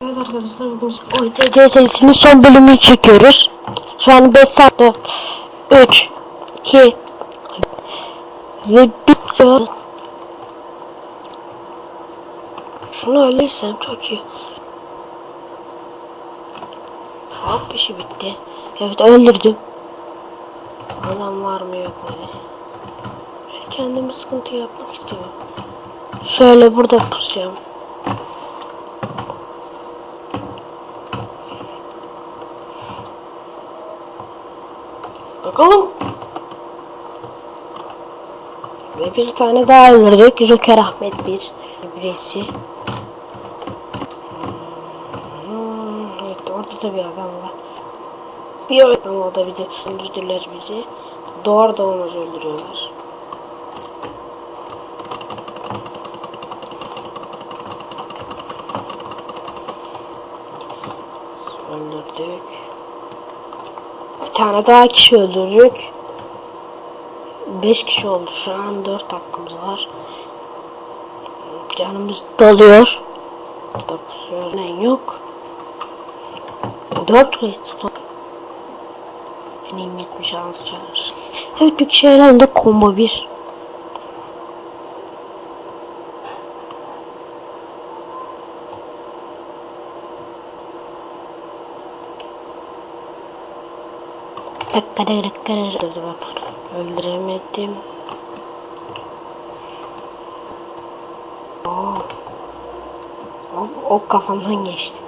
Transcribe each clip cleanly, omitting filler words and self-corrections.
Evet arkadaşlar, bugün OYTC serisinin son bölümünü çekiyoruz. Şu an 5 saat 4 3 2 ve bitiyor. Şunu öldürsem çok iyi. Hop, işi bitti. Evet, öldürdüm. Adam var mı yok mu diye. Kendimi sıkıntıya atmak istiyorum. Şöyle burada pusacağım. Bakalım. Ve bir tane daha öldürdük. Joker Ahmet birisi. Evet, orada da bir adam var. Bir adam, o da bir de öldürdüler bizi. Doğru da onu öldürüyorlar. Öldürdük. Bir tane daha kişi öldürdük. 5 kişi oldu şu an, 4 hakkımız var. Canımız doluyor. Burada pusuyor. Ne yok. 4 reis tutan. Benim 76 çağırır. Evet, bir kişi herhalde combo 1. Öldüremedim. O kafamdan geçti.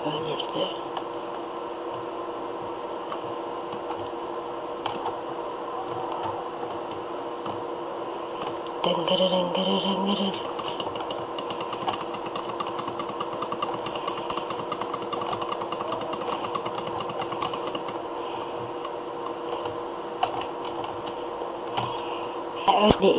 Öldürdü. Dengere. Öyle